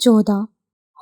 14।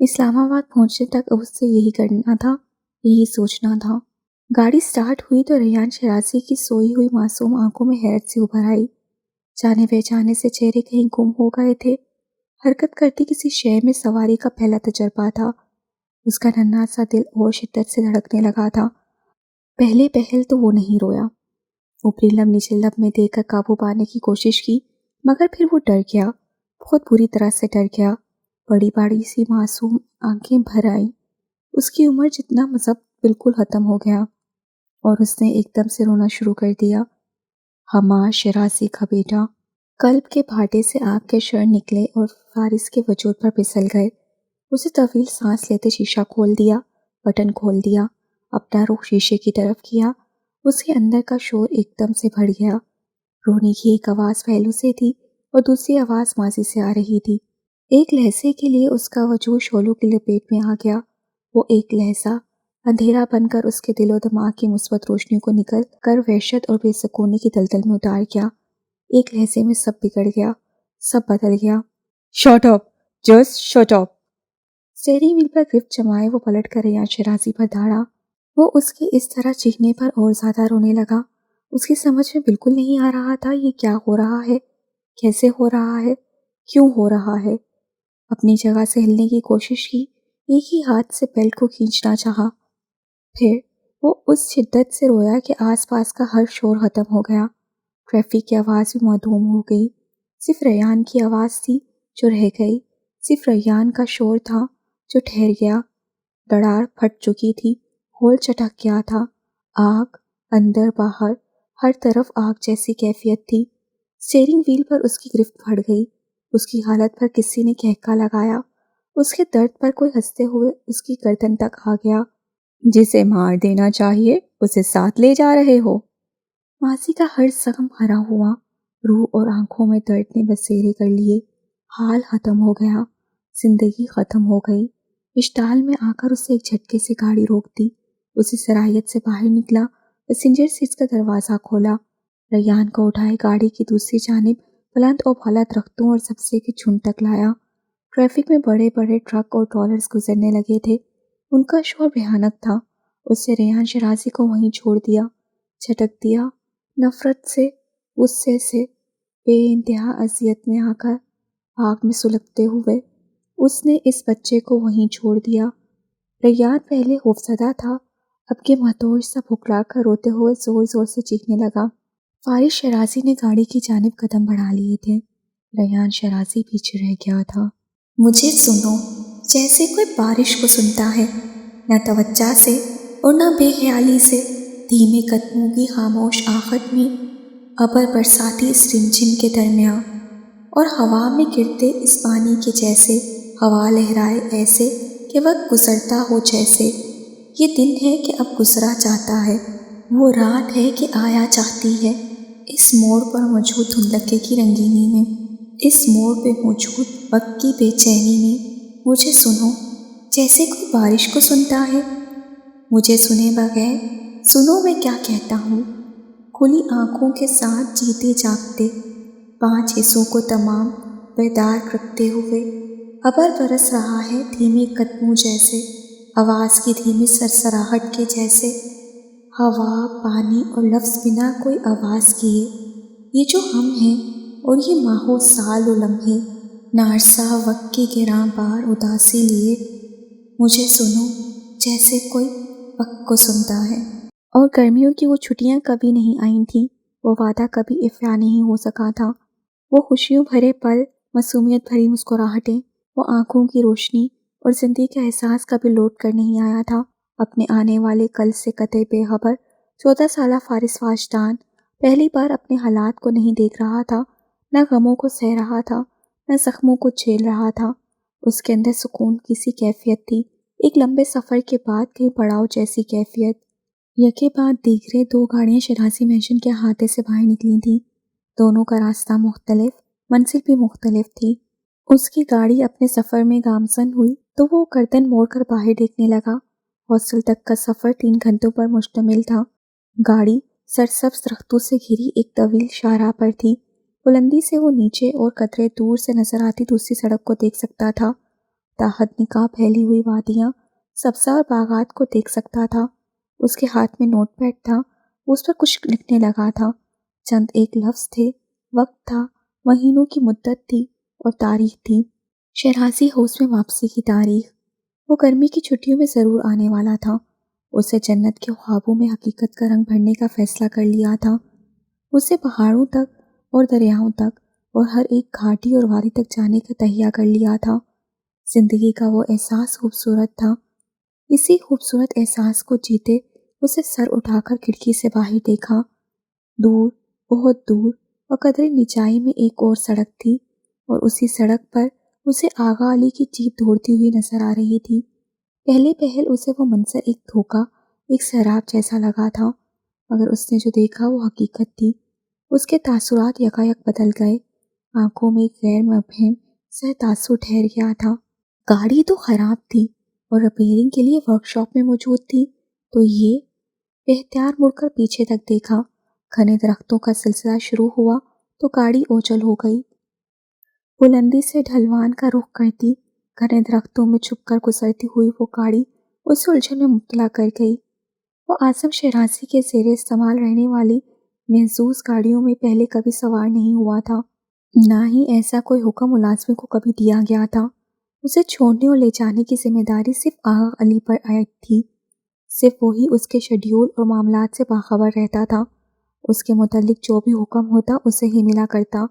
اسلام آباد پہنچنے تک اس سے یہی کرنا تھا، یہی سوچنا تھا۔ گاڑی سٹارٹ ہوئی تو ریان شرازی کی سوئی ہوئی معصوم آنکھوں میں حیرت سے ابھر آئی۔ جانے پہچانے سے چہرے کہیں گم ہو گئے تھے۔ حرکت کرتی کسی شے میں سواری کا پہلا تجربہ تھا۔ اس کا ننھا سا دل اور شدت سے دھڑکنے لگا تھا۔ پہلے پہل تو وہ نہیں رویا، اوپری لب نیچے لب میں دے کر قابو پانے کی کوشش کی، مگر پھر وہ ڈر گیا، بہت بری طرح سے ڈر گیا۔ بڑی بڑی سی معصوم آنکھیں بھر آئیں۔ اس کی عمر جتنا مذہب بالکل ختم ہو گیا اور اس نے ایک دم سے رونا شروع کر دیا۔ حماد شرازی کا بیٹا۔ قلب کے بھاٹے سے آگ کے شعلے نکلے اور فارس کے وجود پر پھسل گئے۔ اسے طویل سانس لیتے شیشہ کھول دیا، بٹن کھول دیا، اپنا رخ شیشے کی طرف کیا۔ اس کے اندر کا شور ایک دم سے بڑھ گیا۔ رونے کی ایک آواز پہلو سے تھی اور دوسری آواز ماضی سے آ رہی تھی۔ ایک لہجے کے لیے اس کا وجود شعلوں کی لپیٹ میں آ گیا۔ وہ ایک لہجہ اندھیرا بن کر اس کے دل و دماغ کی مثبت روشنی کو نکل کر وحشت اور بے سکونی کی دلدل میں اتار گیا۔ ایک لہجے میں سب بگڑ گیا، سب بدل گیا۔ Shut up, just shut up. Steering wheel پر گرفت جمائے وہ پلٹ کر ریان شرازی پر دھاڑا۔ وہ اس کے اس طرح چیخنے پر اور زیادہ رونے لگا۔ اس کی سمجھ میں بالکل نہیں آ رہا تھا یہ کیا ہو رہا ہے، کیسے ہو رہا ہے، کیوں ہو رہا ہے۔ اپنی جگہ سے ہلنے کی کوشش کی، ایک ہی ہاتھ سے بیلٹ کو کھینچنا چاہا۔ پھر وہ اس شدت سے رویا کہ آس پاس کا ہر شور ختم ہو گیا۔ ٹریفک کی آواز بھی معدوم ہو گئی۔ صرف ریان کی آواز تھی جو رہ گئی، صرف ریان کا شور تھا جو ٹھہر گیا۔ دڑار پھٹ چکی تھی، ہول چٹک گیا تھا۔ آگ اندر باہر ہر طرف آگ جیسی کیفیت تھی۔ اسٹیئرنگ وہیل پر اس کی گرفت پھٹ گئی۔ اس کی حالت پر کسی نے کہکا لگایا۔ اس کے درد پر کوئی ہنستے ہوئے اس کی گردن تک آ گیا۔ جسے مار دینا چاہیے اسے ساتھ لے جا رہے ہو۔ ماضی کا ہر زخم بھرا ہوا، روح اور آنکھوں میں درد نے بسیرے کر لیے۔ حال ختم ہو گیا، زندگی ختم ہو گئی۔ اشتعال میں آ کر اسے ایک جھٹکے سے گاڑی روک دی۔ اسی صلاحیت سے باہر نکلا، پیسنجر سیٹ کا دروازہ کھولا، ریان کو اٹھائے گاڑی کی دوسری جانب بلند اور بالا درختوں اور سبزے کے جھنڈ تک لایا۔ ٹریفک میں بڑے بڑے ٹرک اور ٹرالرز گزرنے لگے تھے۔ ان کا شور بھیانک تھا۔ اس نے ریان شرازی کو وہیں چھوڑ دیا، جھٹک دیا، نفرت سے، غصے سے، بے انتہا اذیت میں آ کر، آگ میں سلگتے ہوئے اس نے اس بچے کو وہیں چھوڑ دیا۔ ریان پہلے خوفزدہ تھا، اب کے محتوج سا بھکلا کر روتے ہوئے زور زور سے چیخنے لگا۔ فارس شرازی نے گاڑی کی جانب قدم بڑھا لیے تھے۔ ریان شرازی پیچھے رہ گیا تھا۔ مجھے سنو، جیسے کوئی بارش کو سنتا ہے، نہ توجہ سے اور نہ بے خیالی سے، دھیمے قدموں کی خاموش آہٹ میں، ابر برساتی اس رمجھم کے درمیان، اور ہوا میں گرتے اس پانی کے جیسے ہوا لہرائے ایسے کہ وقت گزرتا ہو جیسے۔ یہ دن ہے کہ اب گزرا چاہتا ہے، وہ رات ہے کہ آیا چاہتی ہے۔ اس موڑ پر موجود دھندلکے کی رنگینی میں، اس موڑ پہ موجود وقت کی بے چینی میں، مجھے سنو، جیسے کوئی بارش کو سنتا ہے۔ مجھے سنے بغیر سنو میں کیا کہتا ہوں۔ کھلی آنکھوں کے ساتھ جیتے جاگتے، پانچ حصوں کو تمام بیدار رکھتے ہوئے، ابر برس رہا ہے دھیمے قدموں جیسے، آواز کی دھیمی سرسراہٹ کے جیسے، ہوا، پانی اور لفظ بنا کوئی آواز کیے۔ یہ جو ہم ہیں اور یہ ماہوں سال و لمحے، نارسا وقت کی گراں بار اداسی لیے، مجھے سنو جیسے کوئی وقت کو سنتا ہے۔ اور گرمیوں کی وہ چھٹیاں کبھی نہیں آئی تھیں، وہ وعدہ کبھی افیا نہیں ہو سکا تھا۔ وہ خوشیوں بھرے پل، معصومیت بھری مسکراہٹیں، وہ آنکھوں کی روشنی اور زندگی کا احساس کبھی لوٹ کر نہیں آیا تھا۔ اپنے آنے والے کل سے قطع بے خبر 14 سالہ فارس واجدان پہلی بار اپنے حالات کو نہیں دیکھ رہا تھا، نہ غموں کو سہ رہا تھا، نہ زخموں کو جھیل رہا تھا۔ اس کے اندر سکون کی سی کیفیت تھی، ایک لمبے سفر کے بعد کہیں پڑاؤ جیسی کیفیت۔ یکے بعد دیگرے 2 گاڑیاں شرازی مینشن کے احاطے سے باہر نکلی تھیں۔ دونوں کا راستہ مختلف، منزل بھی مختلف تھی۔ اس کی گاڑی اپنے سفر میں گامزن ہوئی تو وہ گردن موڑ کر باہر دیکھنے لگا۔ ہاسٹل تک کا سفر 3 گھنٹوں پر مشتمل تھا۔ گاڑی سرسبز درختوں سے گھری ایک طویل شاہراہ پر تھی۔ بلندی سے وہ نیچے اور قدرے دور سے نظر آتی دوسری سڑک کو دیکھ سکتا تھا۔ تاحت نقاب پھیلی ہوئی وادیاں، سبزہ باغات کو دیکھ سکتا تھا۔ اس کے ہاتھ میں نوٹ پیڈ تھا، وہ اس پر کچھ لکھنے لگا تھا۔ چند ایک لفظ تھے، وقت تھا، مہینوں کی مدت تھی اور تاریخ تھی، شیرازی ہاؤس میں واپسی کی تاریخ۔ وہ گرمی کی چھٹیوں میں ضرور آنے والا تھا۔ اسے جنت کے خوابوں میں حقیقت کا رنگ بھرنے کا فیصلہ کر لیا تھا۔ اسے پہاڑوں تک اور دریاؤں تک اور ہر ایک گھاٹی اور وادی تک جانے کا تہیہ کر لیا تھا۔ زندگی کا وہ احساس خوبصورت تھا۔ اسی خوبصورت احساس کو جیتے اسے سر اٹھا کر کھڑکی سے باہر دیکھا۔ دور، بہت دور اور قدرے نچائی میں ایک اور سڑک تھی، اور اسی سڑک پر اسے آغا علی کی جیپ دوڑتی ہوئی نظر آ رہی تھی۔ پہلے پہل اسے وہ منظر ایک دھوکہ، ایک سیراب جیسا لگا تھا، مگر اس نے جو دیکھا وہ حقیقت تھی۔ اس کے تاثرات یکایک بدل گئے۔ آنکھوں میں ایک غیر مفہوم سہ تاثر ٹھہر گیا تھا۔ گاڑی تو خراب تھی اور ریپیئرنگ کے لیے ورک شاپ میں موجود تھی، تو یہ احتیاط مڑ کر پیچھے تک دیکھا۔ گھنے درختوں کا سلسلہ شروع ہوا تو گاڑی اوچل ہو گئی۔ بلندی سے ڈھلوان کا رخ کرتی، گھنے درختوں میں چھپ کر گزرتی ہوئی وہ گاڑی اسے الجھن میں مبتلا کر گئی۔ وہ اعظم شیرازی کے زیر استعمال رہنے والی محظوظ گاڑیوں میں پہلے کبھی سوار نہیں ہوا تھا، نہ ہی ایسا کوئی حکم ملازم کو کبھی دیا گیا تھا۔ اسے چھوڑنے اور لے جانے کی ذمہ داری صرف آغا علی پر عائد تھی۔ صرف وہی اس کے شیڈول اور معاملات سے باخبر رہتا تھا۔ اس کے متعلق جو بھی حکم ہوتا اسے ہی ملا کرتا۔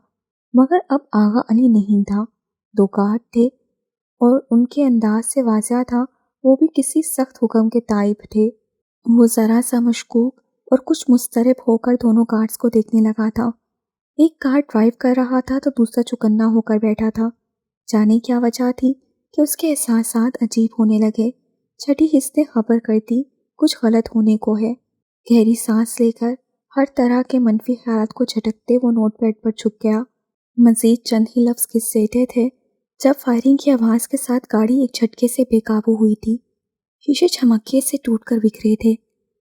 مگر اب آغا علی نہیں تھا، دو گارڈ تھے، اور ان کے انداز سے واضح تھا وہ بھی کسی سخت حکم کے تائب تھے۔ وہ ذرا سا مشکوک اور کچھ مضطرب ہو کر دونوں گارڈز کو دیکھنے لگا تھا۔ ایک گارڈ ڈرائیو کر رہا تھا تو دوسرا چوکنا ہو کر بیٹھا تھا۔ جانے کیا وجہ تھی کہ اس کے احساسات عجیب ہونے لگے۔ چھٹی حس نے خبر کرتی کچھ غلط ہونے کو ہے۔ گہری سانس لے کر ہر طرح کے منفی خیالات کو جھٹکتے وہ نوٹ پیڈ پر جھک گیا۔ مزید چند ہی لفظ گھسیٹے تھے جب فائرنگ کی آواز کے ساتھ گاڑی ایک جھٹکے سے بے قابو ہوئی تھی۔ شیشے جھمکے سے ٹوٹ کر بکھرے تھے۔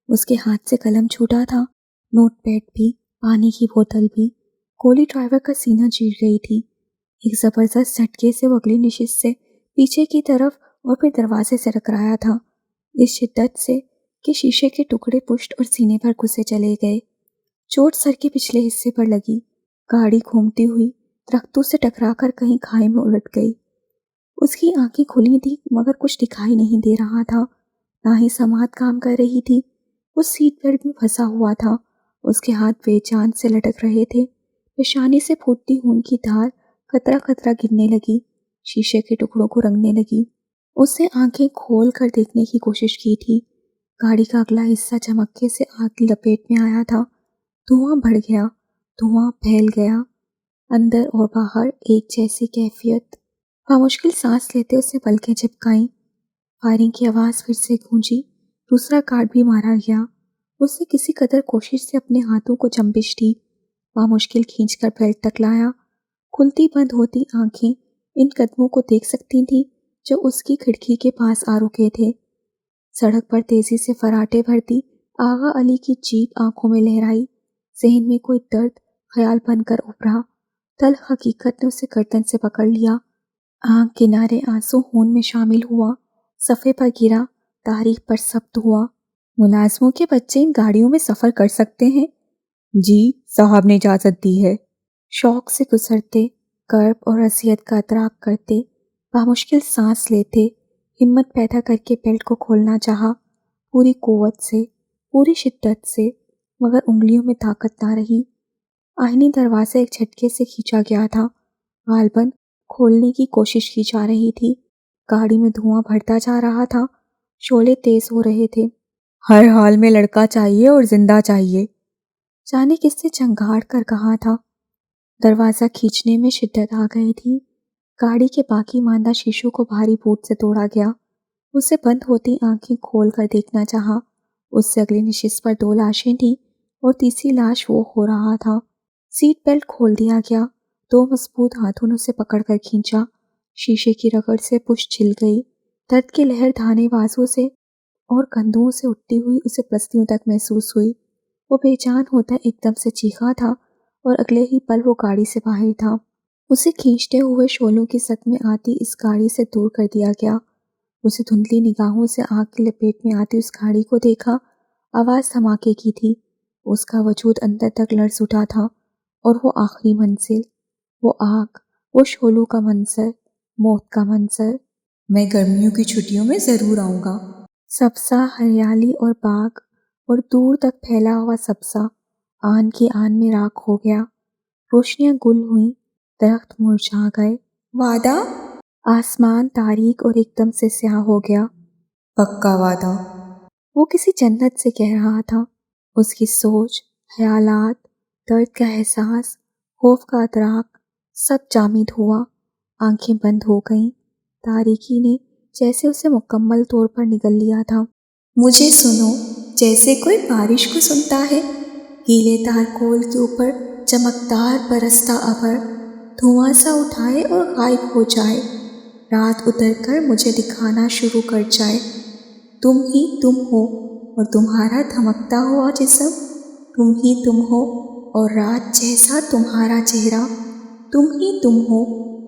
اس کے ہاتھ سے قلم چھوٹا تھا، نوٹ پیڈ بھی، پانی کی بوتل بھی۔ گولی ڈرائیور کا سینہ چیر گئی تھی۔ ایک زبردست جھٹکے سے وہ اگلی نشست سے پیچھے کی طرف اور پھر دروازے سے ٹکرایا تھا، اس شدت سے کہ شیشے کے ٹکڑے پشت اور سینے پر گھسے چلے گئے۔ چوٹ سر کے پچھلے حصے پر لگی۔ گاڑی گھومتی ہوئی درختوں سے ٹکرا کر کہیں کھائی میں الٹ گئی۔ اس کی آنکھیں کھلی تھیں مگر کچھ دکھائی نہیں دے رہا تھا، نہ ہی سماعت کام کر رہی تھی۔ وہ سیٹ بیلٹ میں پھنسا ہوا تھا، اس کے ہاتھ بے جان سے لٹک رہے تھے۔ پیشانی سے پھوٹتی خون کی دھار قطرہ قطرہ گرنے لگی، شیشے کے ٹکڑوں کو رنگنے لگی۔ اس نے آنکھیں کھول کر دیکھنے کی کوشش کی تھی۔ گاڑی کا اگلا حصہ جھمکے سے آگ کی لپیٹ میں آیا تھا۔ دھواں بڑھ گیا، دھواں پھیل گیا، اندر اور باہر ایک جیسی کیفیت۔ بامشکل سانس لیتے اس نے پلکیں جھپکائیں۔ فائرنگ کی آواز پھر سے گونجی، دوسرا گارڈ بھی مارا گیا۔ اس نے کسی قدر کوشش سے اپنے ہاتھوں کو جنبش دی، بامشکل کھینچ کر بیلٹ تک لایا۔ کھلتی بند ہوتی آنکھیں ان قدموں کو دیکھ سکتی تھیں جو اس کی کھڑکی کے پاس آ رکے تھے۔ سڑک پر تیزی سے فراٹے بھرتی آغا علی کی جیپ آنکھوں میں لہرائی۔ ذہن میں کوئی درد خیال بن کر ابھرا۔ تلخ حقیقت نے اسے گردن سے پکڑ لیا۔ آنکھ کنارے آنسو خون میں شامل ہوا، صفحے پر گرا، تاریخ پر ثبت ہوا۔ ملازموں کے بچے ان گاڑیوں میں سفر کر سکتے ہیں؟ جی، صاحب نے اجازت دی ہے۔ شوق سے گزرتے، کرب اور اذیت کا ادراک کرتے، بامشکل سانس لیتے، ہمت پیدا کر کے بیلٹ کو کھولنا چاہا، پوری قوت سے، پوری شدت سے، مگر انگلیوں میں طاقت نہ رہی۔ آہنی دروازہ ایک جھٹکے سے کھینچا گیا تھا، غالباً کھولنے کی کوشش کی جا رہی تھی۔ گاڑی میں دھواں بڑھتا جا رہا تھا، شعلے تیز ہو رہے تھے۔ ہر حال میں لڑکا چاہیے اور زندہ چاہیے۔ جانے کس نے چنگھاڑ کر کہا تھا۔ دروازہ کھینچنے میں شدت آ گئی تھی۔ گاڑی کے باقی ماندہ شیشوں کو بھاری بوٹ سے توڑا گیا۔ اسے بند ہوتی آنکھیں کھول کر دیکھنا چاہا۔ اس سے اگلی نشست پر 2 لاشیں تھیں اور تیسری لاش وہ ہو رہا تھا۔ سیٹ بیلٹ کھول دیا گیا، 2 مضبوط ہاتھوں نے اسے پکڑ کر کھینچا۔ شیشے کی رگڑ سے پشت چھل گئی، درد کی لہر دھانے بازوں سے اور کندھوں سے اٹھتی ہوئی اسے پسلیوں تک محسوس ہوئی۔ وہ بے جان ہوتا ایک دم سے چیخا تھا اور اگلے ہی پل وہ گاڑی سے باہر تھا۔ اسے کھینچتے ہوئے شعلوں کی سط میں آتی اس گاڑی سے دور کر دیا گیا۔ اسے دھندلی نگاہوں سے آگ کی لپیٹ میں آتی اس گاڑی کو دیکھا۔ آواز دھماکے کی تھی، اس کا وجود اندر تک لرز اٹھا تھا، اور وہ آخری منزل، وہ آگ، وہ شعلوں کا منظر، موت کا منظر۔ میں گرمیوں کی چھٹیوں میں ضرور آؤں گا۔ سبزہ، ہریالی اور باغ، اور دور تک پھیلا ہوا سبزہ آن کی آن میں راکھ ہو گیا۔ روشنیاں گل ہوئیں، درخت مرجھا گئے۔ وعدہ؟ آسمان تاریک اور ایک دم سے سیاہ ہو گیا۔ پکا وعدہ؟ وہ کسی جنت سے کہہ رہا تھا۔ اس کی سوچ، خیالات، درد کا احساس، خوف کا ادراک، سب جامد ہوا۔ آنکھیں بند ہو گئیں۔ تاریکی نے جیسے اسے مکمل طور پر نگل لیا تھا۔ مجھے سنو، جیسے کوئی بارش کو سنتا ہے، گیلے تارکول کے اوپر چمکدار برستا ابر دھواں سا اٹھائے اور غائب ہو جائے، رات اتر کر مجھے دکھانا شروع کر جائے۔ تم ہی تم ہو، اور تمہارا دھمکتا ہوا جسم، تم ہی تم ہو، اور رات جیسا تمہارا چہرہ، تم ہی تم ہو،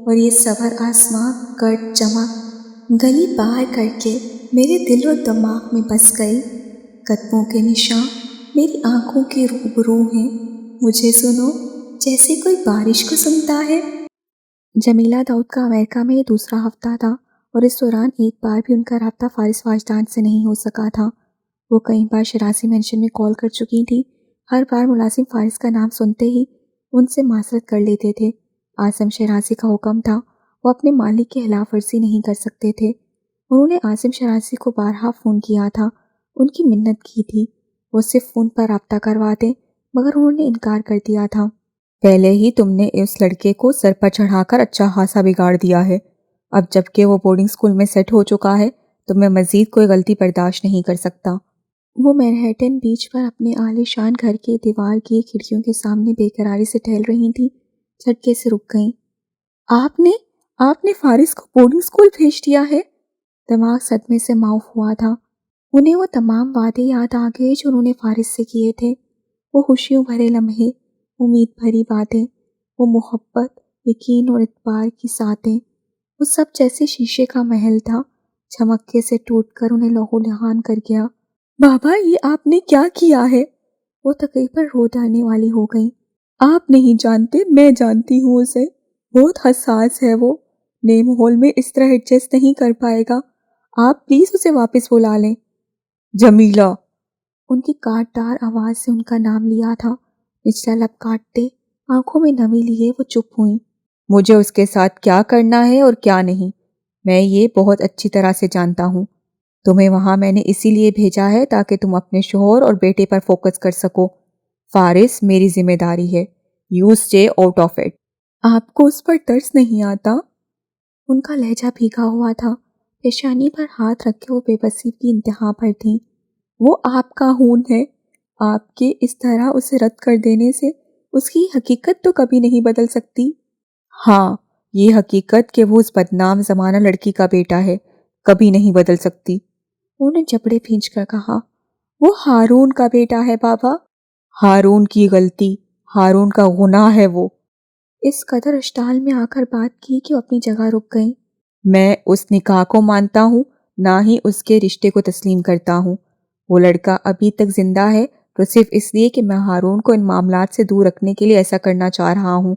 اور یہ سور آسماں گرد چمک گلی پار کر کے میرے دل و دماغ میں بس گئی۔ قدموں کے نشاں میری آنکھوں کے روبرو ہیں۔ مجھے سنو، جیسے کوئی بارش کو سنتا ہے۔ جمیلہ داؤد کا امریکہ میں یہ دوسرا ہفتہ تھا، اور اس دوران ایک بار بھی ان کا رابطہ فارس واجدان سے نہیں ہو سکا تھا۔ وہ کئی بار شرازی مینشن میں کال کر چکی تھیں۔ ہر بار ملازم فارس کا نام سنتے ہی ان سے معذرت کر لیتے تھے۔ عاصم شرازی کا حکم تھا، وہ اپنے مالک کی خلاف ورزی نہیں کر سکتے تھے۔ انہوں نے عاصم شرازی کو بارہا فون کیا تھا، ان کی منت کی تھی وہ صرف فون پر رابطہ کروا دیں، مگر انہوں نے انکار کر دیا تھا۔ پہلے ہی تم نے اس لڑکے کو سر پر چڑھا کر اچھا خاصا بگاڑ دیا ہے۔ اب جب کہ وہ بورڈنگ اسکول میں سیٹ ہو چکا ہے تو میں مزید کوئی غلطی برداشت نہیں کر سکتا۔ وہ مینہٹن بیچ پر اپنے عالی شان گھر کے دیوار کی کھڑکیوں کے سامنے بے قراری سے ٹہل رہی تھیں، جھٹکے سے رک گئیں۔ آپ نے فارس کو بورڈنگ اسکول بھیج دیا ہے؟ دماغ صدمے سے معاف ہوا تھا۔ انہیں وہ تمام وعدے یاد آ گئے جو انہوں نے فارس سے کیے تھے، وہ خوشیوں بھرے لمحے، امید بھری باتیں، وہ محبت، یقین اور اعتبار کی ساتیں، وہ سب جیسے شیشے کا محل تھا، جھمکے سے ٹوٹ کر انہیں لہو لہان کر گیا۔ بابا، یہ آپ نے کیا کیا ہے؟ وہ تقریباً رو ڈالنے والی ہو گئیں۔ آپ نہیں جانتے، میں جانتی ہوں اسے، بہت حساس ہے وہ، نئے ماحول میں اس طرح ایڈجسٹ نہیں کر پائے گا۔ آپ پلیز اسے واپس بلا لیں۔ جمیلہ! ان کی کاٹدار آواز سے ان کا نام لیا تھا۔ نچلا لب کاٹتے، آنکھوں میں نمی لیے وہ چپ ہوئیں۔ مجھے اس کے ساتھ کیا کرنا ہے اور کیا نہیں، میں یہ بہت اچھی طرح سے جانتا ہوں۔ تمہیں وہاں میں نے اسی لیے بھیجا ہے تاکہ تم اپنے شوہر اور بیٹے پر فوکس کر سکو۔ فارس میری ذمہ داری ہے۔ You stay out of it. آپ کو اس پر ترس نہیں آتا؟ ان کا لہجہ بھیگا ہوا تھا، پیشانی پر ہاتھ رکھے وہ بے بسی کی انتہا پر تھیں۔ وہ آپ کا خون ہے، آپ کے اس طرح اسے رد کر دینے سے اس کی حقیقت تو کبھی نہیں بدل سکتی۔ ہاں، یہ حقیقت کہ وہ اس بدنام زمانہ لڑکی کا بیٹا ہے کبھی نہیں بدل سکتی۔ انہوں نے جبڑے بھینچ کر کہا، وہ ہارون کا بیٹا ہے بابا۔ ہارون کی غلطی، ہارون کا گناہ ہے وہ۔ اس قدر اشتعال میں آ کر بات کی کہ وہ اپنی جگہ رک گئیں۔ میں اس نکاح کو مانتا ہوں، نہ ہی اس کے رشتے کو تسلیم کرتا ہوں۔ وہ لڑکا ابھی تک زندہ ہے تو صرف اس لیے کہ میں ہارون کو ان معاملات سے دور رکھنے کے لیے ایسا کرنا چاہ رہا ہوں۔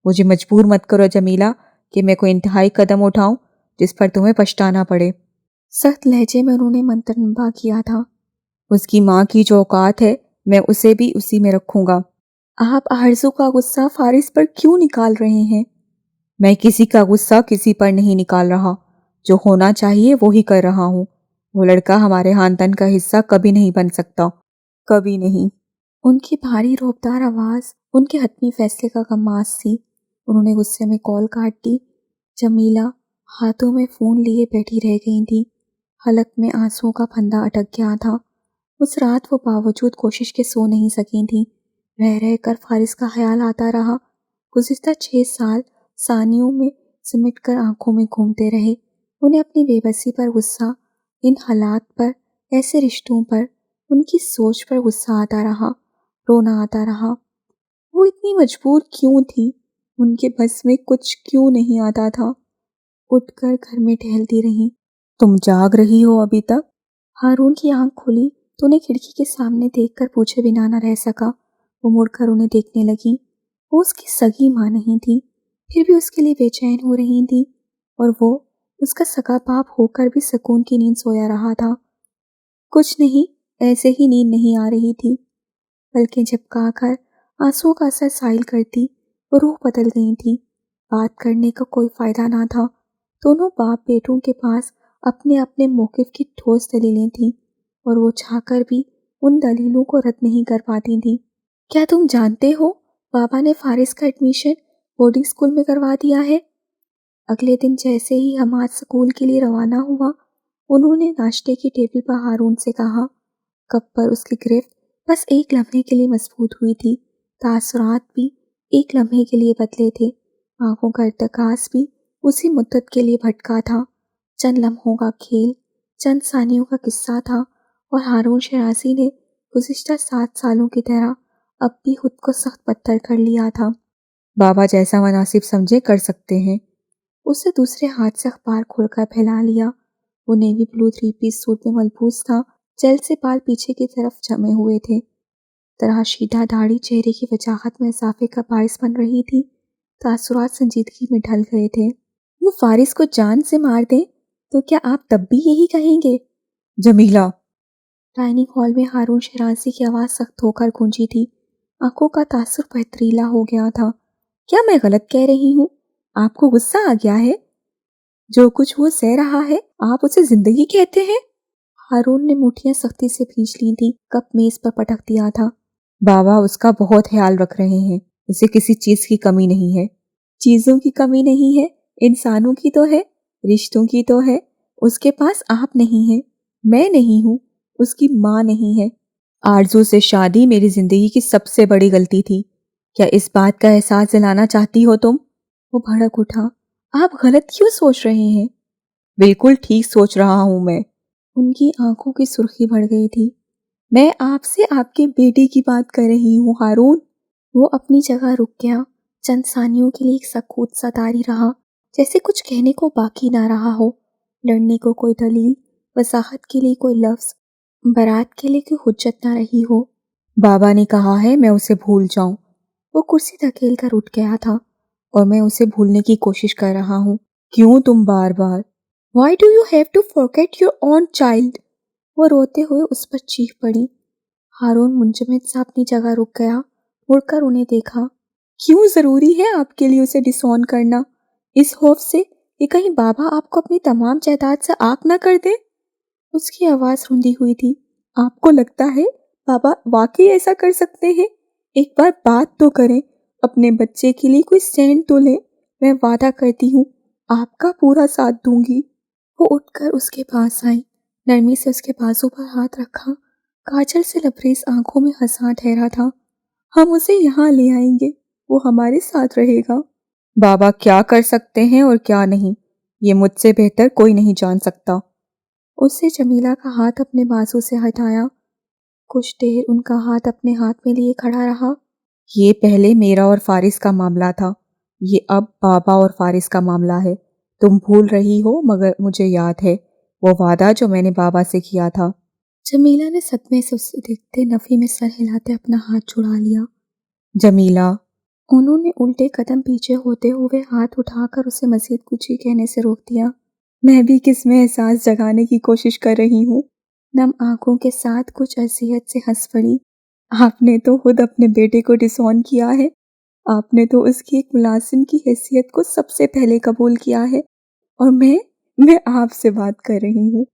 مجھے مجبور مت کرو جمیلہ کہ میں کوئی انتہائی قدم اٹھاؤں جس پر تمہیں پچھتانا پڑے۔ سخت لہجے میں انہوں نے منترنبا کیا تھا، اس کی ماں کی جو اوقات ہے میں اسے بھی اسی میں رکھوں گا۔ آپ آرزو کا غصہ فارس پر کیوں نکال رہے ہیں؟ میں کسی کا غصہ کسی پر نہیں نکال رہا، جو ہونا چاہیے وہی کر رہا ہوں۔ وہ لڑکا ہمارے خاندان کا حصہ کبھی نہیں بن سکتا، کبھی نہیں۔ ان کی بھاری روبدار آواز ان کے حتمی فیصلے کا غماز تھی۔ انہوں نے غصے میں کال کاٹ دی۔ جمیلہ ہاتھوں میں فون لیے بیٹھی رہ گئی تھی، حلق میں آنسوؤں کا پھندا اٹک گیا تھا۔ اس رات وہ باوجود کوشش کے سو نہیں سکی تھیں، رہ رہ کر فارس کا خیال آتا رہا۔ گزشتہ 6 سال ثانیوں میں سمٹ کر آنکھوں میں گھومتے رہے۔ انہیں اپنی بے بسی پر غصہ، ان حالات پر، ایسے رشتوں پر، ان کی سوچ پر غصہ آتا رہا، رونا آتا رہا۔ وہ اتنی مجبور کیوں تھی؟ ان کے بس میں کچھ کیوں نہیں آتا تھا۔ اٹھ کر گھر میں ٹہلتی رہی۔ تم جاگ رہی ہو ابھی تک؟ ہارون کی آنکھ کھلی تو انہیں کھڑکی کے سامنے دیکھ کر پوچھے بنا نہ رہ سکا۔ وہ مڑ کر انہیں دیکھنے لگی۔ وہ اس کی سگی ماں نہیں تھی، پھر بھی اس کے لیے بے چین ہو رہی تھی، اور وہ اس کا سگا باپ ہو کر بھی سکون کی نیند سویا رہا تھا۔ کچھ نہیں، ایسے ہی نیند نہیں آ رہی تھی، بلکہ جھپکا کر آنسوں کا اثر سائل کرتی وہ روح بدل گئی تھی۔ بات کرنے کا کوئی فائدہ نہ تھا۔ دونوں باپ بیٹوں کے پاس اپنے اپنے موقف کی ٹھوس دلیلیں تھیں، اور وہ چاہ کر بھی ان دلیلوں کو رد نہیں کر پاتی تھیں۔ کیا تم جانتے ہو بابا نے فارس کا ایڈمیشن بورڈنگ اسکول میں کروا دیا ہے؟ اگلے دن جیسے ہی حماد اسکول کے لیے روانہ ہوا، انہوں نے ناشتے کی ٹیبل پر ہارون سے کہا۔ کپ پر اس کی گرفت بس ایک لمحے کے لیے مضبوط ہوئی تھی، تاثرات بھی ایک لمحے کے لیے بدلے تھے، آنکھوں کا ارتکاز بھی اسی مدت کے لیے بھٹکا تھا۔ چند لمحوں کا کھیل، چند ثانیوں کا قصہ تھا، اور ہارون شیرازی نے گزشتہ 7 سالوں کی طرح اب بھی خود کو سخت پتھر کر لیا تھا۔ بابا جیسا مناسب سمجھے کر سکتے ہیں۔ اسے دوسرے ہاتھ سے اخبار کھول کر پھیلا لیا۔ وہ نیوی بلو 3 پیس سوٹ میں ملبوس تھا، جیل سے بال پیچھے کی طرف جمے ہوئے تھے، تراشیدہ داڑھی چہرے کی وجاہت میں اضافے کا باعث بن رہی تھی، تاثرات سنجیدگی میں ڈھل گئے تھے۔ وہ فارس کو جان سے مار دیں تو کیا آپ تب بھی یہی کہیں گے؟ جمیلہ! ڈائننگ ہال میں ہارون شیرازی کی آواز سخت ہو کر گونجی تھی، آنکھوں کا تاثر پتھریلا ہو گیا تھا۔ کیا میں غلط کہہ رہی ہوں؟ آپ کو غصہ آ گیا ہے؟ جو کچھ وہ سہ رہا ہے آپ اسے زندگی کہتے ہیں؟ ہارون نے مٹھیاں سختی سے کھینچ لی تھی، کپ میز پر پٹک دیا تھا۔ بابا اس کا بہت خیال رکھ رہے ہیں، اسے کسی چیز کی کمی نہیں ہے۔ چیزوں کی کمی نہیں ہے، انسانوں کی تو ہے، رشتوں کی تو ہے۔ اس کے پاس آپ نہیں ہیں، میں نہیں ہوں، اس کی ماں نہیں ہے۔ آرزو سے شادی میری زندگی کی سب سے بڑی غلطی تھی، کیا اس بات کا احساس دلانا چاہتی ہو تم؟ وہ بھڑک اٹھا۔ آپ غلط کیوں سوچ رہے ہیں؟ بالکل ٹھیک سوچ رہا ہوں میں۔ ان کی آنکھوں کی سرخی بڑھ گئی تھی۔ میں آپ سے آپ کے بیٹے کی بات کر رہی ہوں ہارون۔ وہ اپنی جگہ رک گیا، چند ثانیوں کے لیے ایک سکوت سا طاری رہا، جیسے کچھ کہنے کو باقی نہ رہا ہو، لڑنے کو کوئی دلیل، وضاحت کے لیے کوئی لفظ، برات کے لیے کوئی حجت نہ رہی ہو۔ بابا نے کہا ہے میں اسے بھول جاؤں۔ وہ کرسی دھکیل کر اٹھ گیا تھا، اور میں اسے بھولنے کی کوشش کر رہا ہوں۔ کیوں تم بار بار؟ Why do you have to forget your own child؟ وہ روتے ہوئے اس پر چیخ پڑی۔ ہارون منجمد سا اپنی جگہ رک گیا، مڑ کر انہیں دیکھا۔ کیوں ضروری ہے آپ کے لیے اسے ڈس آن کرنا؟ اس خوف سے کہ کہیں بابا آپ کو اپنی تمام جائیداد سے آگ نہ کر دے؟ اس کی آواز رندی ہوئی تھی۔ آپ کو لگتا ہے بابا واقعی ایسا کر سکتے ہیں؟ ایک بار بات تو کریں، اپنے بچے کے لیے کوئی سٹینڈ تو لیں۔ میں وعدہ کرتی ہوں آپ کا پورا ساتھ دوں گی۔ وہ اٹھ کر اس کے پاس آئی، نرمی سے اس کے بازو پر ہاتھ رکھا، کاجل سے لبریز آنکھوں میں ہنسا ٹھہرا تھا۔ ہم اسے یہاں لے آئیں گے، وہ ہمارے ساتھ رہے گا۔ بابا کیا کر سکتے ہیں اور کیا نہیں، یہ مجھ سے بہتر کوئی نہیں جان سکتا۔ اس سے جمیلہ کا ہاتھ اپنے بازو سے ہٹایا، کچھ دیر ان کا ہاتھ اپنے ہاتھ میں لیے کھڑا رہا۔ یہ پہلے میرا اور فارس کا معاملہ تھا، یہ اب بابا اور فارس کا معاملہ ہے۔ تم بھول رہی ہو، مگر مجھے یاد ہے وہ وعدہ جو میں نے بابا سے کیا تھا۔ جمیلہ نے صدمے سے اسے دیکھتے نفی میں سر ہلاتے اپنا ہاتھ چھڑا لیا۔ جمیلہ! انہوں نے الٹے قدم پیچھے ہوتے ہوئے ہاتھ اٹھا کر اسے مزید کچھ ہی کہنے سے روک دیا۔ میں بھی کس میں احساس جگانے کی کوشش کر رہی ہوں؟ نم آنکھوں کے ساتھ کچھ اذیت سے ہنس پڑی۔ آپ نے تو خود اپنے بیٹے کو ڈس آن کیا ہے، آپ نے تو اس کی ایک ملازم کی حیثیت کو سب سے پہلے قبول کیا ہے، اور میں آپ سے بات کر رہی ہوں۔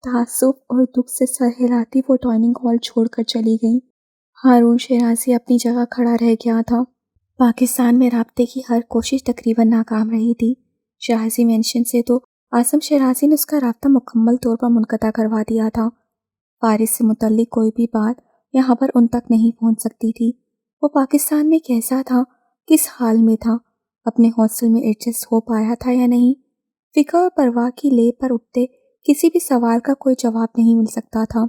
تعصب اور دکھ سے سر ہلاتی وہ ڈائننگ ہال چھوڑ کر چلی گئی۔ ہارون شیرازی اپنی جگہ کھڑا رہ گیا تھا۔ پاکستان میں رابطے کی ہر کوشش تقریباً ناکام رہی تھی۔ شیرازی مینشن سے تو عاصم شیرازی نے اس کا رابطہ مکمل طور پر منقطع کروا دیا تھا۔ فارس سے متعلق کوئی بھی بات یہاں پر ان تک نہیں پہنچ سکتی تھی۔ وہ پاکستان میں کیسا تھا، کس حال میں تھا، اپنے ہاسٹل میں ایڈجسٹ ہو پایا تھا یا نہیں؟ فکر اور پرواہ کی لے پر اٹھتے کسی بھی سوال کا کوئی جواب نہیں مل سکتا تھا۔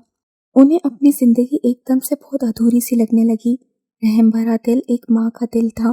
انہیں اپنی زندگی ایک دم سے بہت ادھوری سی لگنے لگی۔ رحم بھرا دل ایک ماں کا دل تھا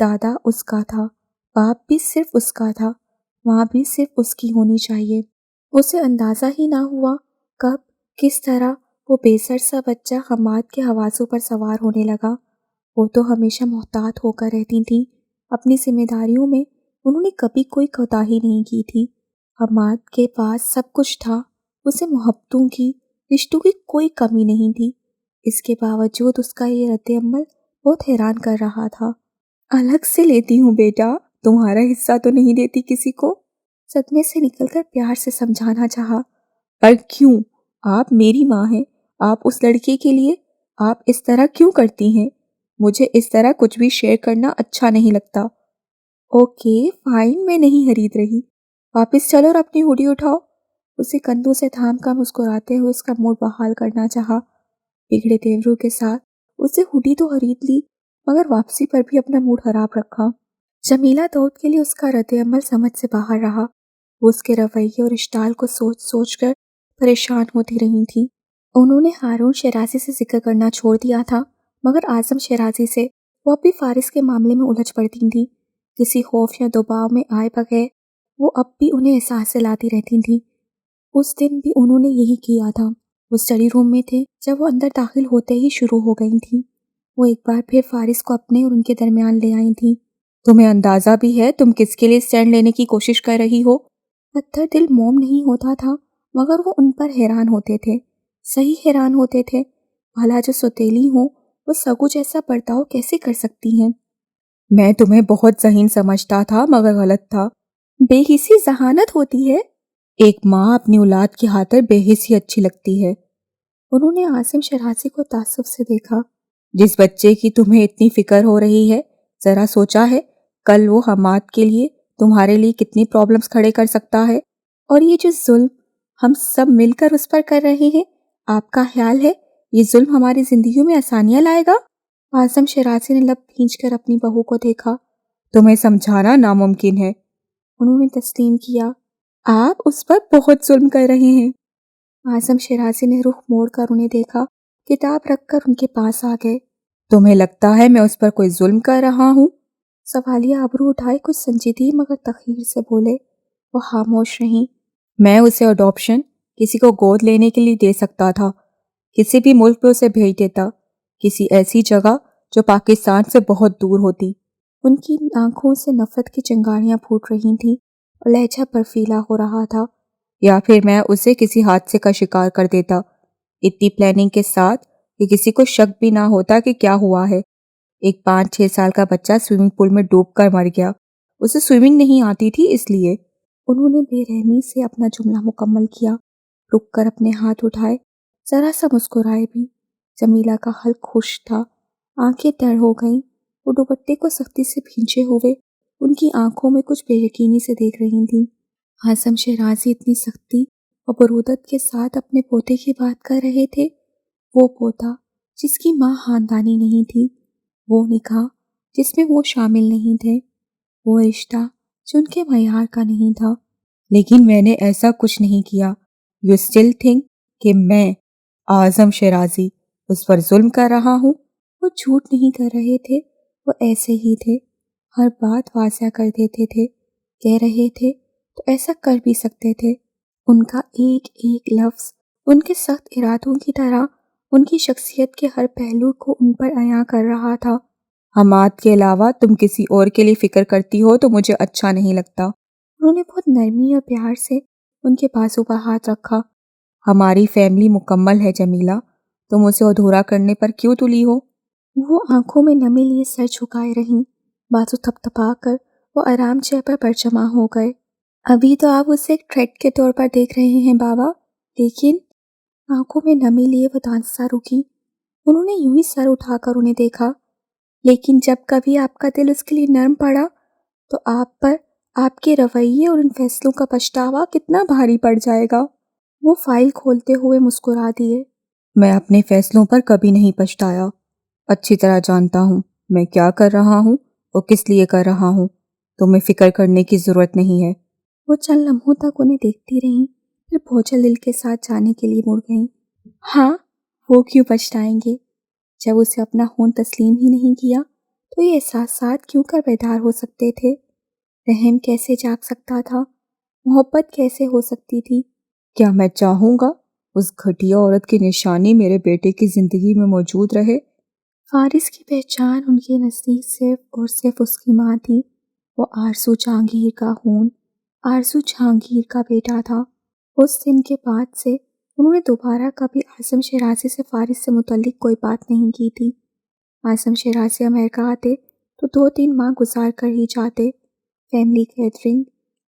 دادا اس کا تھا، باپ بھی صرف اس کا تھا، ماں بھی صرف اس کی ہونی چاہیے۔ اسے اندازہ ہی نہ ہوا کب کس طرح وہ بے سر سا بچہ حماد کے حواسوں پر سوار ہونے لگا۔ وہ تو ہمیشہ محتاط ہو کر رہتی تھیں، اپنی ذمہ داریوں میں انہوں نے کبھی کوئی کوتاہی نہیں کی تھی۔ حماد کے پاس سب کچھ تھا، اسے محبتوں کی، رشتوں کی کوئی کمی نہیں تھی۔ اس کے باوجود اس کا یہ رد عمل بہت حیران کر رہا تھا۔ الگ سے لیتی ہوں بیٹا، تمہارا حصہ تو نہیں دیتی کسی کو؟ صدمے سے نکل کر پیار سے سمجھانا چاہا۔ پر کیوں؟ آپ میری ماں ہیں، آپ اس لڑکے کے لیے آپ اس طرح کیوں کرتی ہیں؟ مجھے اس طرح کچھ بھی شیئر کرنا اچھا نہیں لگتا۔ اوکے فائن، میں نہیں خرید رہی، واپس چلو اور اپنی ہوڈی اٹھاؤ۔ اسے کندھوں سے تھام کر مسکراتے ہوئے اس کا موڈ بحال کرنا چاہا۔ بگڑے تیوروں کے ساتھ اسے ہوڈی تو خرید لی، مگر واپسی پر بھی اپنا موڈ خراب رکھا۔ جمیلہ داؤد کے لیے اس کا رد عمل سمجھ سے باہر رہا۔ وہ اس کے رویے اور اشتعال کو سوچ سوچ کر پریشان ہوتی رہی تھی۔ انہوں نے ہارون شیرازی سے ذکر کرنا چھوڑ دیا تھا، مگر اعظم شیرازی سے وہ اب بھی فارس کے معاملے میں الجھ پڑتی تھیں۔ کسی خوف یا دباؤ میں آئے بغیر وہ اب بھی انہیں احساس دلاتی رہتی تھیں۔ اس دن بھی انہوں نے یہی کیا تھا۔ وہ اسٹڈی روم میں تھے جب وہ اندر داخل ہوتے ہی شروع ہو گئی تھیں۔ وہ ایک بار پھر فارس کو اپنے اور ان کے درمیان لے آئی تھیں۔ تمہیں اندازہ بھی ہے تم کس کے لیے اسٹینڈ لینے کی کوشش کر رہی ہو؟ پتھر دل موم نہیں ہوتا تھا، مگر وہ ان پر حیران ہوتے تھے، صحیح حیران ہوتے تھے۔ بھلا جو سوتیلی ہوں وہ سگو جیسا برتاؤ کیسے کر سکتی ہیں؟ میں تمہیں بہت ذہین سمجھتا تھا مگر غلط تھا۔ بے حسی ذہانت ہوتی ہے۔ ایک ماں اپنی اولاد کی خاطر بے حسی اچھی لگتی ہے۔ انہوں نے اعظم شیرازی کو تعصب سے دیکھا۔ جس بچے کی تمہیں اتنی فکر ہو رہی ہے، ذرا سوچا ہے کل وہ حماد کے لیے تمہارے لیے کتنی پرابلمز کھڑے کر سکتا ہے؟ اور یہ جو ظلم ہم سب مل کر اس پر کر رہے ہیں، آپ کا خیال ہے یہ ظلم ہماری زندگیوں میں آسانیاں لائے گا؟ اعظم شیرازی نے لب کھینچ کر اپنی بہو کو دیکھا۔ تمہیں سمجھانا ناممکن ہے۔ انہوں نے تسلیم کیا۔ آپ اس پر بہت ظلم کر رہے ہیں۔ اعظم شیرازی نے رخ موڑ کر انہیں دیکھا، کتاب رکھ کر ان کے پاس آ گئے۔ تمہیں لگتا ہے میں اس پر کوئی ظلم کر رہا ہوں؟ سوالیہ ابرو اٹھائے کچھ سنجیدگی مگر تخیر سے بولے۔ وہ خاموش رہیں۔ میں اسے اڈاپشن کسی کو گود لینے کے لیے دے سکتا تھا، کسی بھی ملک میں اسے بھیج دیتا، کسی ایسی جگہ جو پاکستان سے بہت دور ہوتی۔ ان کی آنکھوں سے نفرت کی چنگاریاں پھوٹ رہی تھیں اور لہجہ برفیلا ہو رہا تھا۔ یا پھر میں اسے کسی حادثے کا شکار کر دیتا، اتنی پلاننگ کے ساتھ کہ کسی کو شک بھی نہ ہوتا کہ کیا ہوا ہے۔ ایک 5-6 سال کا بچہ سوئمنگ پول میں ڈوب کر مر گیا، اسے سوئمنگ نہیں آتی تھی اس لیے۔ انہوں نے بے رحمی سے اپنا جملہ مکمل کیا، رک کر اپنے ہاتھ اٹھائے، ذرا سا مسکرائے بھی۔ جمیلہ کا حلق خشک تھا، آنکھیں تر ہو گئیں، وہ دوپٹے کو سختی سے بھینچے ہوئے ان کی آنکھوں میں کچھ بے یقینی سے دیکھ رہی تھیں۔ اعظم شیرازی اتنی سختی اور برودت کے ساتھ اپنے پوتے کی بات کر رہے تھے، وہ پوتا جس کی ماں خاندانی نہیں تھی، وہ نکاح جس میں وہ شامل نہیں تھے، وہ رشتہ جو ان کے معیار کا نہیں تھا۔ لیکن میں نے ایسا کچھ نہیں کیا۔ یو اسٹل تھنک کہ میں اعظم شیرازی اس پر ظلم کر رہا ہوں؟ وہ جھوٹ نہیں کر رہے تھے، وہ ایسے ہی تھے، ہر بات واضح کر دیتے تھے، کہہ رہے تھے تو ایسا کر بھی سکتے تھے۔ ان کا ایک ایک لفظ ان کے سخت ارادوں کی طرح ان کی شخصیت کے ہر پہلو کو ان پر عیاں کر رہا تھا۔ حماد کے علاوہ تم کسی اور کے لیے فکر کرتی ہو تو مجھے اچھا نہیں لگتا۔ انہوں نے بہت نرمی اور پیار سے ان کے بازو پر ہاتھ رکھا۔ ہماری فیملی مکمل ہے جمیلہ، تم اسے ادھورا کرنے پر کیوں تلی ہو؟ وہ آنکھوں میں نمی لیے سر جھکائے رہیں، بازو تھپ تھپا کر وہ آرام چیئر پر پرجمع ہو گئے۔ ابھی تو آپ اسے ایک تھریٹ کے طور پر دیکھ رہے ہیں بابا، لیکن آنکھوں میں نمی لیے وہ دانستہ رکی۔ انہوں نے یوں ہی سر اٹھا کر انہیں دیکھا۔ لیکن جب کبھی آپ کا دل اس کے لیے نرم پڑا تو آپ پر آپ کے رویے اور ان فیصلوں کا پچھتاوا کتنا بھاری پڑ جائے گا۔ وہ فائل کھولتے ہوئے مسکرا دیے۔ میں اپنے فیصلوں پر کبھی نہیں پچھتایا، اچھی طرح جانتا ہوں میں کیا کر رہا ہوں اور کس لیے کر رہا ہوں، تمہیں فکر کرنے کی ضرورت نہیں ہے۔ وہ چند لمحوں تک انہیں دیکھتی رہیں، پھر بوجھل دل کے ساتھ جانے کے لیے مڑ گئیں۔ ہاں، وہ کیوں پچھتائیں گے؟ جب اسے اپنا خون تسلیم ہی نہیں کیا تو یہ احساسات کیوں کر بیدار ہو سکتے تھے؟ رحم کیسے جاگ سکتا تھا؟ محبت کیسے ہو سکتی تھی؟ کیا میں چاہوں گا اس گھٹیا عورت کی نشانی میرے بیٹے کی زندگی میں موجود رہے؟ فارس کی پہچان ان کے نزدیک صرف اور صرف اس کی ماں تھی۔ وہ آرزو جہانگیر کا خون، آرزو جہانگیر کا بیٹا تھا۔ اس دن کے بعد سے انہوں نے دوبارہ کبھی اعظم شیرازی سے فارس سے متعلق کوئی بات نہیں کی تھی۔ اعظم شیرازی امریکہ آتے تو 2-3 ماہ گزار کر ہی جاتے۔ فیملی گیدرنگ،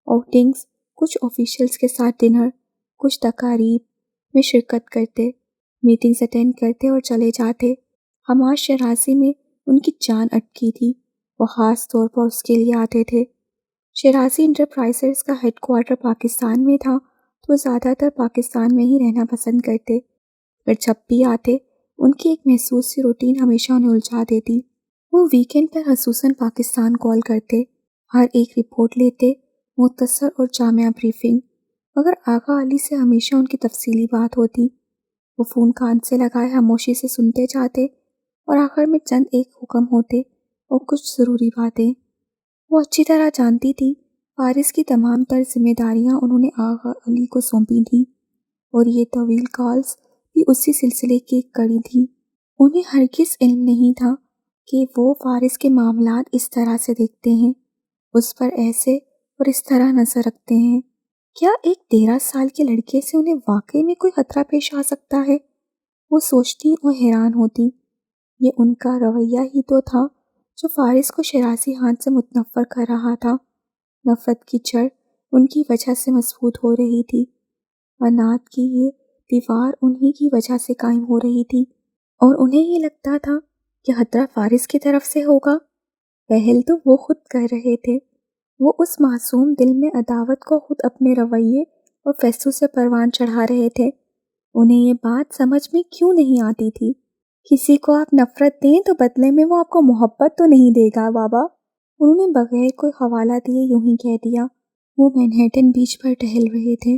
آؤٹنگز، کچھ آفیشلز کے ساتھ ڈنر، کچھ تقاریب میں شرکت کرتے، میٹنگز اٹینڈ کرتے اور چلے جاتے۔ حماد شیرازی میں ان کی جان اٹکی تھی۔ وہ خاص طور پر اس کے لیے آتے تھے۔ شیرازی انٹرپرائزز کا ہیڈ کوارٹر پاکستان میں تھا تو وہ زیادہ تر پاکستان میں ہی رہنا پسند کرتے، پر جب بھی آتے ان کی ایک محسوس سی روٹین ہمیشہ انہیں الجھا دیتی۔ وہ ویکینڈ پر خصوصاً پاکستان کال کرتے، ہر ایک رپورٹ لیتے، مختصر اور جامع بریفنگ، مگر آغا علی سے ہمیشہ ان کی تفصیلی بات ہوتی۔ وہ فون کان سے لگائے خاموشی سے سنتے جاتے اور آخر میں چند ایک حکم ہوتے اور کچھ ضروری باتیں۔ وہ اچھی طرح جانتی تھی فارس کی تمام تر ذمہ داریاں انہوں نے آغا علی کو سونپی تھیں، اور یہ طویل کالز بھی اسی سلسلے کی ایک کڑی تھی۔ انہیں ہرگز علم نہیں تھا کہ وہ فارس کے معاملات اس طرح سے دیکھتے ہیں، اس پر ایسے اور اس طرح نظر رکھتے ہیں۔ کیا ایک 13 سال کے لڑکے سے انہیں واقعی میں کوئی خطرہ پیش آ سکتا ہے؟ وہ سوچتی اور حیران ہوتی۔ یہ ان کا رویہ ہی تو تھا جو فارس کو شیرازی خان سے متنفر کر رہا تھا۔ نفرت کی جڑ ان کی وجہ سے مضبوط ہو رہی تھی۔ عناد کی یہ دیوار انہی کی وجہ سے قائم ہو رہی تھی، اور انہیں یہ لگتا تھا کہ خطرہ فارس کی طرف سے ہوگا۔ پہل تو وہ خود کر رہے تھے۔ وہ اس معصوم دل میں عداوت کو خود اپنے رویے اور فیصلوں سے پروان چڑھا رہے تھے۔ انہیں یہ بات سمجھ میں کیوں نہیں آتی تھی؟ کسی کو آپ نفرت دیں تو بدلے میں وہ آپ کو محبت تو نہیں دے گا بابا۔ انہوں نے بغیر کوئی حوالہ دیے یوں ہی کہہ دیا۔ وہ مینہٹن بیچ پر ٹہل رہے تھے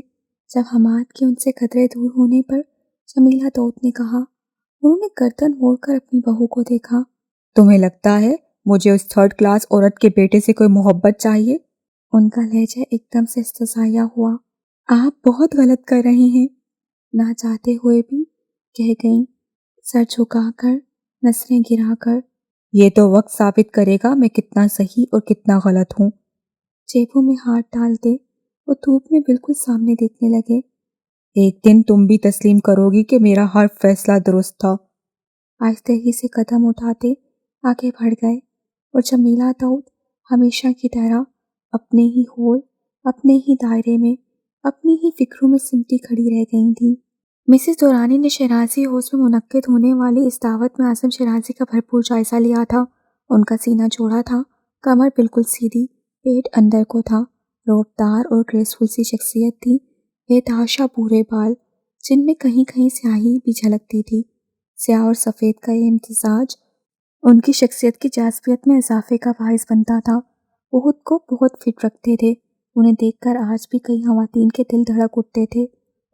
جب حماد کے ان سے قدرے دور ہونے پر جمیلہ داؤد نے کہا۔ انہوں نے گردن موڑ کر اپنی بہو کو دیکھا۔ تمہیں لگتا ہے مجھے اس 3rd کلاس عورت کے بیٹے سے کوئی محبت چاہیے؟ ان کا لہجہ ایک دم سے استضاعیہ ہوا۔ آپ بہت غلط کر رہے ہیں، نہ چاہتے ہوئے بھی کہہ گئیں، سر جھکا کر، نظریں گرا کر۔ یہ تو وقت ثابت کرے گا میں کتنا صحیح اور کتنا غلط ہوں۔ جیبوں میں ہاتھ ڈالتے وہ دھوپ میں بالکل سامنے دیکھنے لگے۔ ایک دن تم بھی تسلیم کرو گی کہ میرا ہر فیصلہ درست تھا۔ آہستگی سے قدم اٹھاتے آگے بڑھ گئے، اور جمیلہ داؤد ہمیشہ کی طرح اپنے ہی ہول، اپنے ہی دائرے میں، اپنی ہی فکروں میں سمٹی کھڑی رہ گئی تھیں۔ مسز دورانی نے شیرازی ہاؤس میں منعقد ہونے والی اس دعوت میں اعظم شیرازی کا بھرپور جائزہ لیا تھا۔ ان کا سینہ چوڑا تھا، کمر بالکل سیدھی، پیٹ اندر کو تھا، روبدار اور گریسفل سی شخصیت تھی، بے تحاشا بھورے بال جن میں کہیں کہیں سیاہی بھی جھلکتی تھی۔ سیاہ اور سفید کا یہ امتزاج ان کی شخصیت کی جاذبیت میں اضافے کا باعث بنتا تھا۔ وہ خود کو بہت فٹ رکھتے تھے۔ انہیں دیکھ کر آج بھی کئی خواتین کے دل دھڑک اٹھتے تھے۔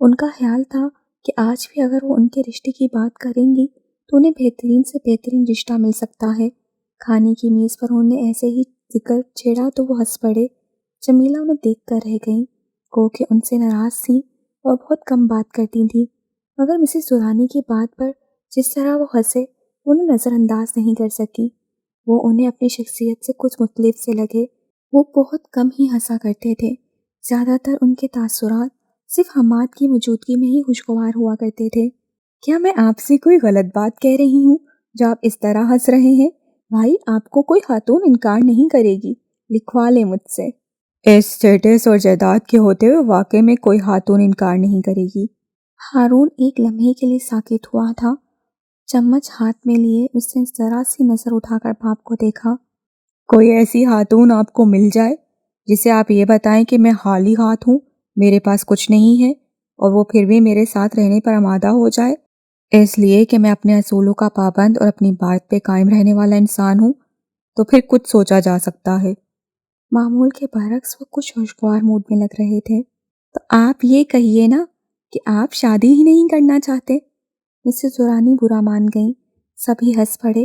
ان کا خیال تھا کہ آج بھی اگر وہ ان کے رشتے کی بات کریں گی تو انہیں بہترین سے بہترین رشتہ مل سکتا ہے۔ کھانے کی میز پر انہوں نے ایسے ہی ذکر چھیڑا تو وہ ہنس پڑے۔ جمیلہ انہیں دیکھ کر رہ گئیں، گو کہ ان سے ناراض تھیں اور بہت کم بات کرتی تھیں، مگر مسز دورانی کی بات پر جس طرح وہ ہنسے انہیں نظر انداز نہیں کر سکی۔ وہ انہیں اپنی شخصیت سے کچھ مختلف سے لگے۔ وہ بہت کم ہی ہنسا کرتے تھے، زیادہ تر ان کے تاثرات صرف حماد کی موجودگی میں ہی خوشگوار ہوا کرتے تھے۔ کیا میں آپ سے کوئی غلط بات کہہ رہی ہوں جو آپ اس طرح ہنس رہے ہیں؟ بھائی، آپ کو کوئی خاتون انکار نہیں کرے گی، لکھوا لیں مجھ سے۔ اس اسٹیٹس اور جائیداد کے ہوتے ہوئے واقعے میں کوئی خاتون انکار نہیں کرے گی۔ ہارون ایک لمحے کے لیے ساکت ہوا تھا۔ چمچ ہاتھ میں لیے اس نے ذرا سی نظر اٹھا کر باپ کو دیکھا۔ کوئی ایسی خاتون آپ کو مل جائے جسے آپ یہ بتائیں کہ میں خالی ہاتھ ہوں، میرے پاس کچھ نہیں ہے، اور وہ پھر بھی میرے ساتھ رہنے پر آمادہ ہو جائے اس لیے کہ میں اپنے اصولوں کا پابند اور اپنی بات پہ قائم رہنے والا انسان ہوں، تو پھر کچھ سوچا جا سکتا ہے۔ معمول کے برعکس وہ کچھ خوشگوار موڈ میں لگ رہے تھے۔ تو آپ یہ کہیے نا کہ آپ شادی ہی نہیں کرنا چاہتے۔ مسز دورانی برا مان گئیں، سبھی ہنس پڑے۔